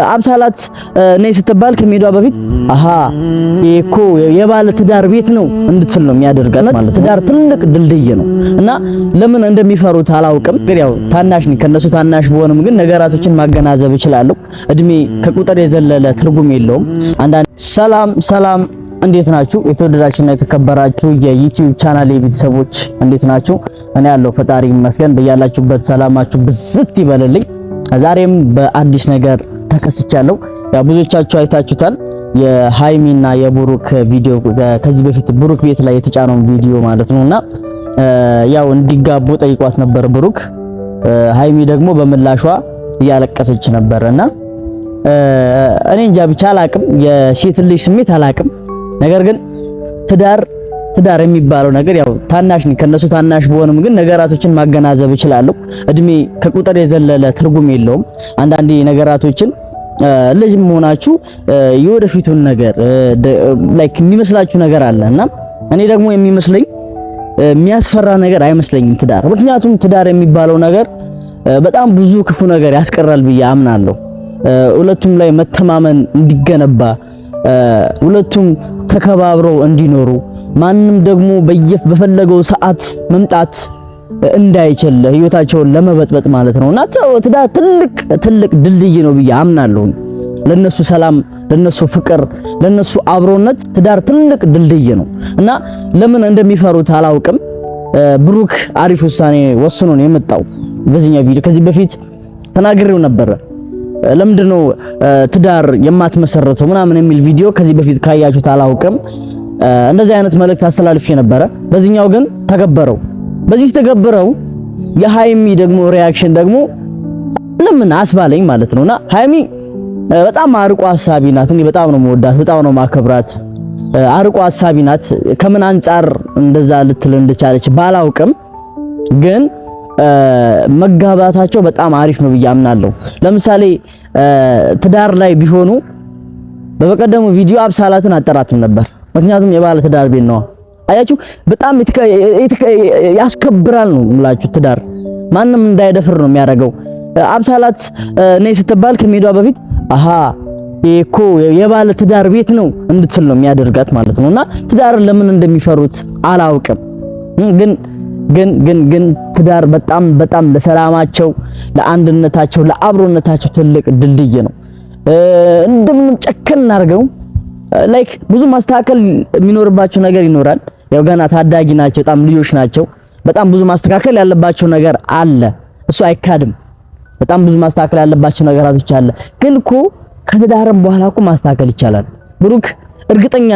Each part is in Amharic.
አብሳላት ነይ ስትባል ከሜዷ በፊት አሃ እኮ የባለ ትዳር ቤት ነው እንድትል ነው የሚያደርጋት ማለት። ትዳር ትልቅ ድልድይ ነው እና ለምን እንደሚፈሩት አላውቅም። ግን ያው ታናሽ ነኝ ከነሱ ታናሽ በሆንም ግን ነገራቶችን ማገናዘብ እችላለሁ። እድሜ ከቁጥር የዘለለ ትርጉም የለውም። አንዳንድ ሰላም እንዴት ናችሁ? የተወደዳችሁና የተከበራችሁ የዩቲዩብ ቻናሌ ቤተሰቦች እንዴት ናችሁ? እኔ ያለው ፈጣሪ ይመስገን። በያላችሁበት ሰላማችሁ ብዝት ይበልልኝ። ዛሬም በአዲስ ነገር ተከስቻለሁ። ያው ብዙዎቻችሁ አይታችሁታል የሃይሚና የብሩክ ቪዲዮ ከዚህ በፊት ብሩክ ቤት ላይ የተጫነው ቪዲዮ ማለት ነውና ያው እንዲጋቡ ጠይቋት ነበር ብሩክ። ሃይሚ ደግሞ በምላሿ እያለቀሰች ነበርና እኔ እንጃ ብቻ አላቅም፣ የሴት ልጅ ስሜት አላቅም። ነገር ግን ትዳር የሚባለው ነገር ያው ታናሽ ነኝ ከነሱ ታናሽ በሆንም ግን ነገራቶችን ማገናዘብ እችላለሁ። እድሜ ከቁጥር የዘለለ ትርጉም የለውም። አንዳንዴ ነገራቶችን ልጅም ሆናችሁ የወደፊቱን ነገር ላይክ የሚመስላችሁ ነገር አለና እኔ ደግሞ የሚመስለኝ የሚያስፈራ ነገር አይመስለኝም ትዳር። ምክንያቱም ትዳር የሚባለው ነገር በጣም ብዙ ክፉ ነገር ያስቀራል ብዬ አምናለሁ። ሁለቱም ላይ መተማመን እንዲገነባ፣ ሁለቱም ተከባብረው እንዲኖሩ፣ ማንም ደግሞ በፈለገው ሰዓት መምጣት እንዳይችል ህይወታቸውን ለመበጥበጥ ማለት ነውና ትዳር ትልቅ ድልድይ ነው ብዬ አምናለሁ። ለነሱ ሰላም፣ ለነሱ ፍቅር፣ ለነሱ አብሮነት ትዳር ትልቅ ድልድይ ነው እና ለምን እንደሚፈሩት አላውቅም። ብሩክ አሪፍ ውሳኔ ወስኖ ነው የመጣው በዚህኛው ቪዲዮ። ከዚህ በፊት ተናግሬው ነበር ለምንድነው ትዳር የማትመሰረተው ምናምን የሚል ቪዲዮ ከዚህ በፊት ካያችሁት አላውቅም። እንደዚህ አይነት መልእክት አስተላልፌ ነበረ። በዚህኛው ግን ተገበረው። በዚህ ተገበረው የሃይሚ ደግሞ ሪአክሽን ደግሞ ለምን አስባለኝ ማለት ነውና ሃይሚ በጣም አርቆ ሐሳቢ ናት። እኔ በጣም ነው የምወዳት፣ በጣም ነው ማከብራት። አርቆ ሐሳቢ ናት። ከምን አንፃር እንደዛ ልትል እንደቻለች ባላውቅም ግን መጋባታቸው በጣም አሪፍ ነው ብዬ አምናለሁ። ለምሳሌ ትዳር ላይ ቢሆኑ በበቀደሙ ቪዲዮ አብሳላትን አጠራቱን ነበር። ምክንያቱም የባለ ትዳር ቤት ነው። አያችሁ በጣም ያስከብራል ነው የምላችሁ። ትዳር ማንም እንዳይደፍር ነው የሚያደርገው። አብሳላት ነይ ስትባል ከሜዷ በፊት አሃ እኮ የባለ ትዳር ቤት ነው እንድትል ነው የሚያደርጋት ማለት ነውና ትዳርን ለምን እንደሚፈሩት አላውቅም። ግን ትዳር በጣም ለሰላማቸው፣ ለአንድነታቸው፣ ለአብሮነታቸው ትልቅ ድልድይ ነው። እንደምንም ጨከን አድርገው ላይክ ብዙ ማስተካከል የሚኖርባቸው ነገር ይኖራል። ያው ገና ታዳጊ ናቸው፣ በጣም ልጆች ናቸው። በጣም ብዙ ማስተካከል ያለባቸው ነገር አለ፣ እሱ አይካድም። በጣም ብዙ ማስተካከል ያለባቸው ነገራቶች አለ። ግን እኮ ከትዳርም በኋላ እኮ ማስተካከል ይቻላል። ብሩክ እርግጠኛ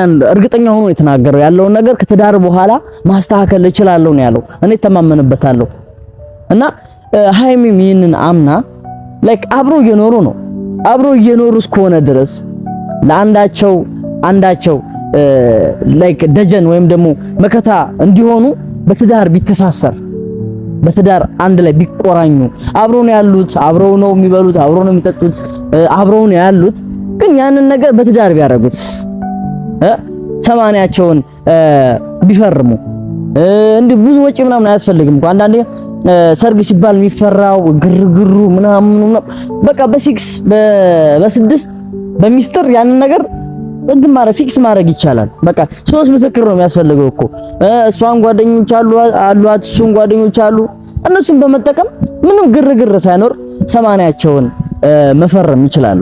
ሆኖ የተናገረው ያለውን ነገር ከትዳር በኋላ ማስተካከል እችላለሁ ነው ያለው። እኔ ተማመንበታለሁ። እና ሃይሚም ይህንን አምና ላይክ አብሮ እየኖሩ ነው። አብሮ እየኖሩ እስከሆነ ድረስ ለአንዳቸው ላይክ ደጀን ወይም ደግሞ መከታ እንዲሆኑ በትዳር ቢተሳሰር፣ በትዳር አንድ ላይ ቢቆራኙ፣ አብረው ነው ያሉት፣ አብረው ነው የሚበሉት፣ አብረው ነው የሚጠጡት፣ አብረው ነው ያሉት። ግን ያንን ነገር በትዳር ቢያደርጉት ሰማንያቸውን ቢፈርሙ እንዲህ ብዙ ወጪ ምናምን አያስፈልግም እኮ። አንዳንዴ ሰርግ ሲባል የሚፈራው ግርግሩ ምናምን በቃ በስድስት በሚስጥር ያንን ነገር እንትን ማድረግ ፊክስ ማድረግ ይቻላል። በቃ 3 ምስክር ነው የሚያስፈልገው እኮ። እሷን ጓደኞች አሏት፣ እሱን ጓደኞች አሉ። እነሱን በመጠቀም ምንም ግርግር ሳይኖር ሰማንያቸውን መፈረም ይችላሉ።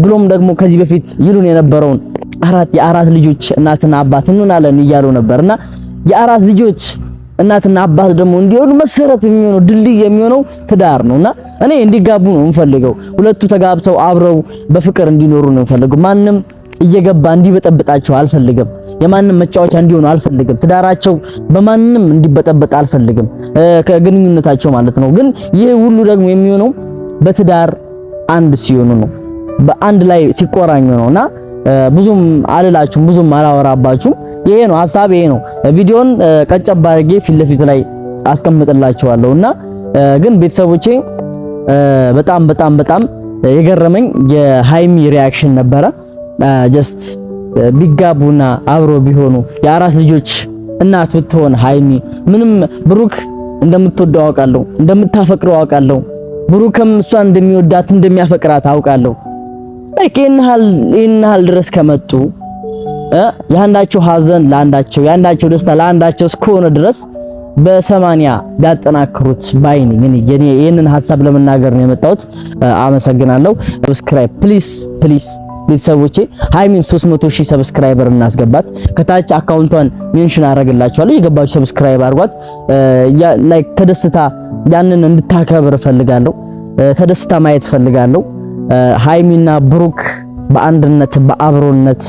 ብሎም ደግሞ ከዚህ በፊት ይሉን የነበረውን የአራት ልጆች እናትና አባት እንሆናለን እያሉ ነበርና የአራት ልጆች እናትና አባት ደግሞ እንዲሆኑ መሰረት የሚሆነው ድልድይ የሚሆነው ትዳር ነውና እኔ እንዲጋቡ ነው የምፈልገው። ሁለቱ ተጋብተው አብረው በፍቅር እንዲኖሩ ነው የምፈልገው። ማንም እየገባ እንዲበጠብጣቸው አልፈልግም። የማንም መጫወቻ እንዲሆኑ አልፈልግም። ትዳራቸው በማንም እንዲበጠበጥ አልፈልግም፣ ከግንኙነታቸው ማለት ነው። ግን ይሄ ሁሉ ደግሞ የሚሆነው በትዳር አንድ ሲሆኑ ነው፣ በአንድ ላይ ሲቆራኙ ነውና ብዙም አልላችሁም፣ ብዙም አላወራባችሁም። ይሄ ነው ሐሳብ፣ ይሄ ነው። ቪዲዮን ቀጨብ አድርጌ ፊት ለፊት ላይ አስቀምጥላችኋለሁና ግን ቤተሰቦቼ በጣም የገረመኝ የሃይሚ ሪአክሽን ነበረ። ጀስት ቢጋቡና አብሮ ቢሆኑ የአራት ልጆች እናት ብትሆን ሃይሚ ምንም ብሩክ እንደምትወደው አውቃለሁ፣ እንደምታፈቅረው አውቃለሁ። ብሩክም እሷን እንደሚወዳት እንደሚያፈቅራት አውቃለሁ። ላይክ ይሄን ድረስ ከመጡ የአንዳቸው ሀዘን ለአንዳቸው የአንዳቸው ደስታ ለአንዳቸው እስከሆነ ድረስ በ80 ቢያጠናክሩት ባይኔ እኔ ይሄንን ሐሳብ ለመናገር ነው የመጣሁት። አመሰግናለሁ። ሰብስክራይብ ፕሊስ ቤተሰቦቼ ሃይሚን 300,000 ሰብስክራይበር እናስገባት። ከታች አካውንቷን ሜንሽን አደርግላችኋለሁ። የገባችሁ ሰብስክራይብ አድርጓት። ላይክ ተደስታ ያንን እንድታከብር ፈልጋለሁ። ተደስታ ማየት ፈልጋለሁ። ሃይሚና ብሩክ በአንድነት በአብሮነት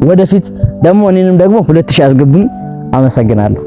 ወደፊት ደግሞ እኔንም ደግሞ 2000 አስገቡኝ። አመሰግናለሁ።